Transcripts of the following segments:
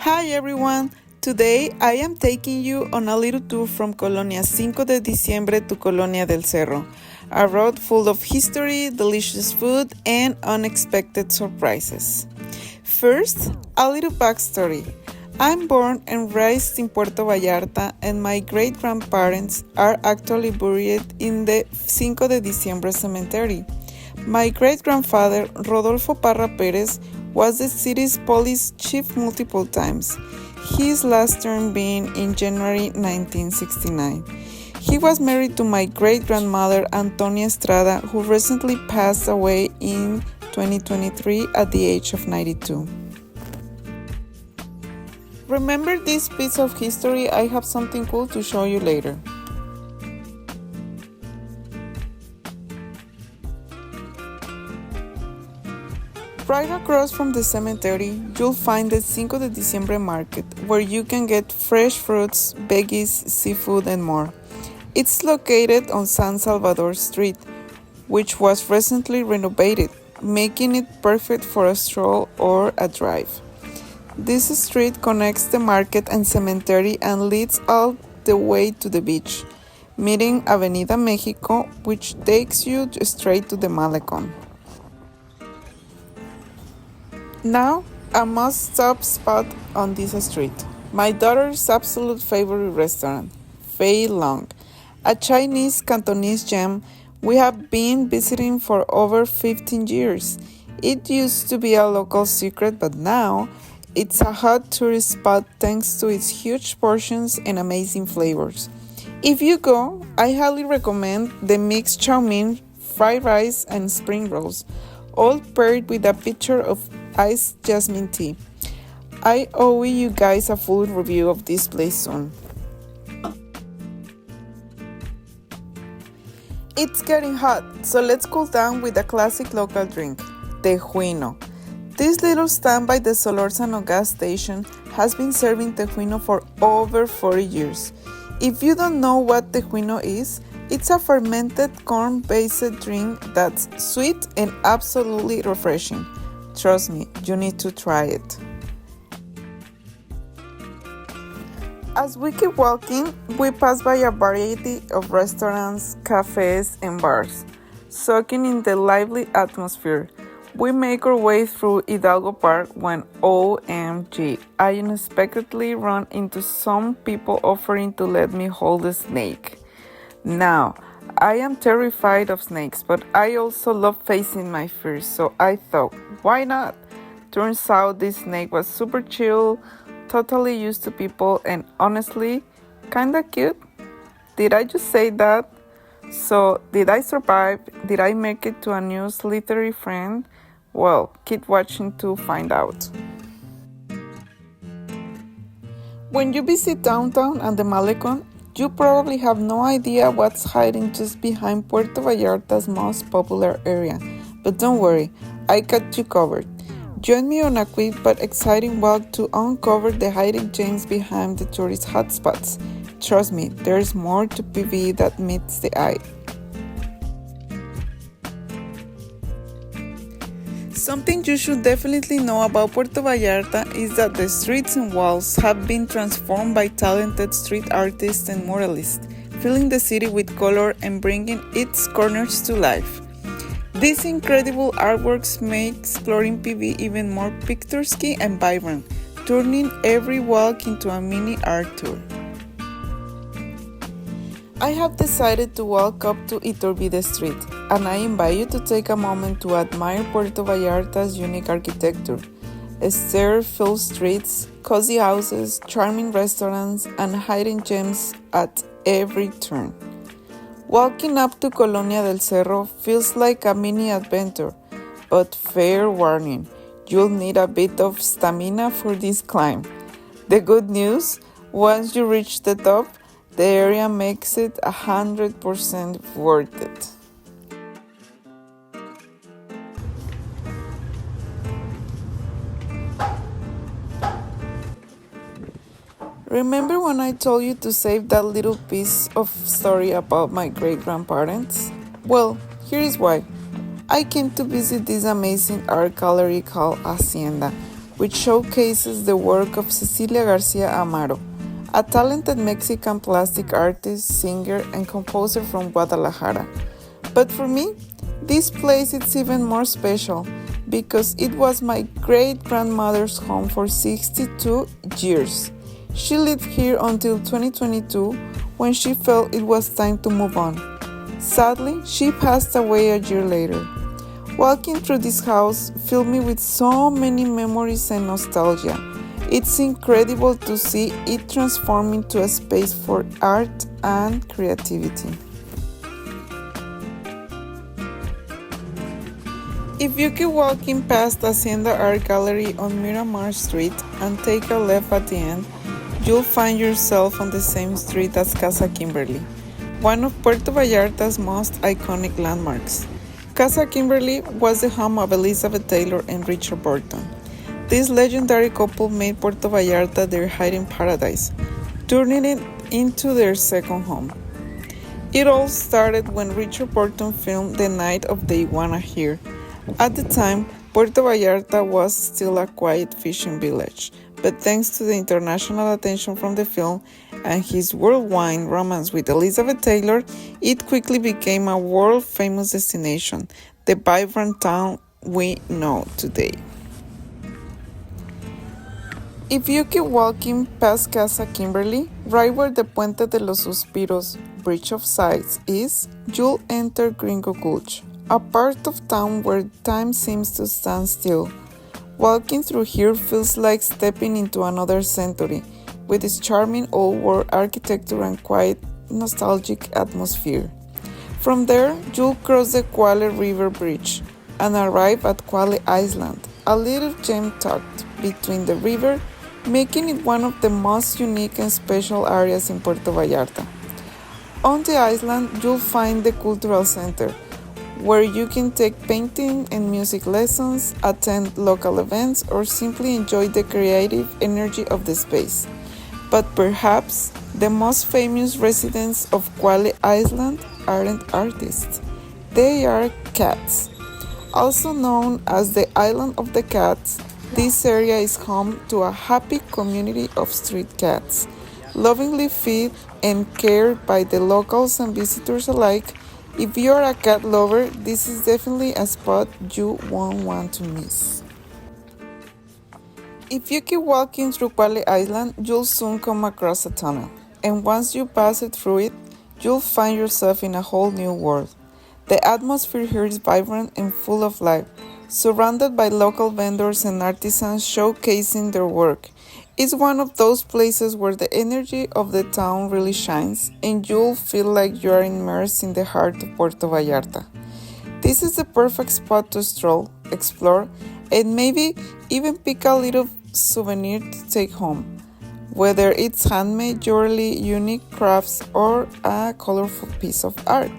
Hi everyone! Today I am taking you on a little tour from Colonia 5 de Diciembre to Colonia del Cerro, a road full of history, delicious food, and unexpected surprises. First, a little backstory. I'm born and raised in Puerto Vallarta, and my great-grandparents are actually buried in the 5 de Diciembre cemetery. My great-grandfather, Rodolfo Parra Perez, was the city's police chief multiple times, his last term being in January 1969. He was married to my great-grandmother, Antonia Estrada, who recently passed away in 2023 at the age of 92. Remember this piece of history? I have something cool to show you later. Right across from the cemetery, you'll find the 5 de Diciembre market, where you can get fresh fruits, veggies, seafood, and more. It's located on San Salvador Street, which was recently renovated, making it perfect for a stroll or a drive. This street connects the market and cemetery and leads all the way to the beach, meeting Avenida Mexico, which takes you straight to the Malecon. Now, a must-stop spot on this street. My daughter's absolute favorite restaurant, Fei Long, a Chinese Cantonese gem we have been visiting for over 15 years. It used to be a local secret, but now it's a hot tourist spot thanks to its huge portions and amazing flavors. If you go, I highly recommend the mixed chow mein, fried rice, and spring rolls, all paired with a pitcher of iced jasmine tea. I owe you guys a full review of this place soon. It's getting hot, so let's cool down with a classic local drink, tejuino. This little stand by the Solórzano gas station has been serving tejuino for over 40 years. If you don't know what tejuino is, it's a fermented corn-based drink that's sweet and absolutely refreshing. Trust me, you need to try it. As we keep walking, we pass by a variety of restaurants, cafes, and bars, soaking in the lively atmosphere. We make our way through Hidalgo Park when OMG, I unexpectedly run into some people offering to let me hold a snake. Now, I am terrified of snakes, but I also love facing my fears, so I thought, why not? Turns out this snake was super chill, totally used to people, and honestly, kinda cute. Did I just say that? So, did I survive? Did I make it to a new slithery friend? Well, keep watching to find out. When you visit downtown and the Malecon, you probably have no idea what's hiding just behind Puerto Vallarta's most popular area. But don't worry, I got you covered. Join me on a quick but exciting walk to uncover the hidden gems behind the tourist hotspots. Trust me, there's more to PV that meets the eye. Something you should definitely know about Puerto Vallarta is that the streets and walls have been transformed by talented street artists and muralists, filling the city with color and bringing its corners to life. These incredible artworks make exploring PV even more picturesque and vibrant, turning every walk into a mini art tour. I have decided to walk up to Iturbide Street, and I invite you to take a moment to admire Puerto Vallarta's unique architecture. Stair-filled streets, cozy houses, charming restaurants, and hidden gems at every turn. Walking up to Colonia del Cerro feels like a mini adventure, but fair warning, you'll need a bit of stamina for this climb. The good news, once you reach the top, the area makes it 100% worth it. Remember when I told you to save that little piece of story about my great-grandparents? Well, here is why. I came to visit this amazing art gallery called Hacienda, which showcases the work of Cecilia Garcia Amaro, a talented Mexican plastic artist, singer, and composer from Guadalajara. But for me, this place is even more special because it was my great-grandmother's home for 62 years. She lived here until 2022 when she felt it was time to move on. Sadly, she passed away a year later. Walking through this house filled me with so many memories and nostalgia. It's incredible to see it transform into a space for art and creativity. If you keep walking past Hacienda Art Gallery on Miramar Street and take a left at the end, you'll find yourself on the same street as Casa Kimberly, one of Puerto Vallarta's most iconic landmarks. Casa Kimberly was the home of Elizabeth Taylor and Richard Burton. This legendary couple made Puerto Vallarta their hiding paradise, turning it into their second home. It all started when Richard Burton filmed The Night of the Iguana here. At the time, Puerto Vallarta was still a quiet fishing village, but thanks to the international attention from the film and his worldwide romance with Elizabeth Taylor, it quickly became a world-famous destination, the vibrant town we know today. If you keep walking past Casa Kimberly, right where the Puente de los Suspiros Bridge of Sighs is, you'll enter Gringo Gulch, a part of town where time seems to stand still. Walking through here feels like stepping into another century, with its charming old-world architecture and quiet, nostalgic atmosphere. From there, you'll cross the Quale River Bridge and arrive at Quale Island, a little gem tucked between the river, making it one of the most unique and special areas in Puerto Vallarta. On the island, you'll find the Cultural Center, where you can take painting and music lessons, attend local events, or simply enjoy the creative energy of the space. But perhaps the most famous residents of Quale Island aren't artists. They are cats. Also known as the Island of the Cats, this area is home to a happy community of street cats, lovingly fed and cared by the locals and visitors alike. If you're a cat lover, this is definitely a spot you won't want to miss. If you keep walking through Quale Island, you'll soon come across a tunnel, and once you pass it through it, you'll find yourself in a whole new world. The atmosphere here is vibrant and full of life, surrounded by local vendors and artisans showcasing their work. It's one of those places where the energy of the town really shines, and you'll feel like you're immersed in the heart of Puerto Vallarta. This is the perfect spot to stroll, explore, and maybe even pick a little souvenir to take home, whether it's handmade jewelry, unique crafts, or a colorful piece of art.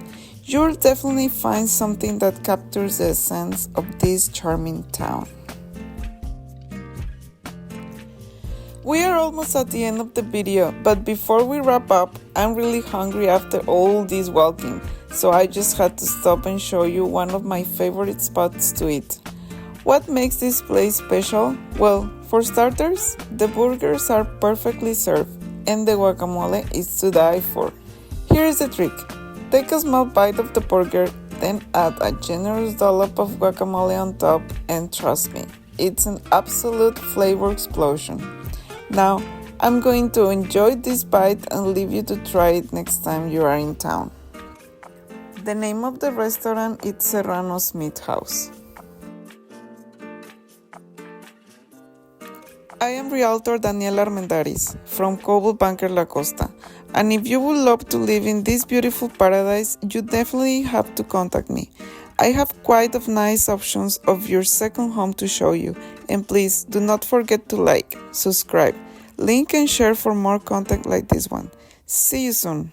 You'll definitely find something that captures the essence of this charming town. We are almost at the end of the video, but before we wrap up, I'm really hungry after all this walking, so I just had to stop and show you one of my favorite spots to eat. What makes this place special? Well, for starters, the burgers are perfectly served, and the guacamole is to die for. Here's the trick. Take a small bite of the burger, then add a generous dollop of guacamole on top, and trust me, it's an absolute flavor explosion. Now, I'm going to enjoy this bite and leave you to try it next time you are in town. The name of the restaurant is Serrano's Meat House. I am Realtor Daniela Armendariz from Coldwell Banker La Costa, and if you would love to live in this beautiful paradise, you definitely have to contact me. I have quite of nice options of your second home to show you, and please do not forget to like, subscribe, link and share for more content like this one. See you soon.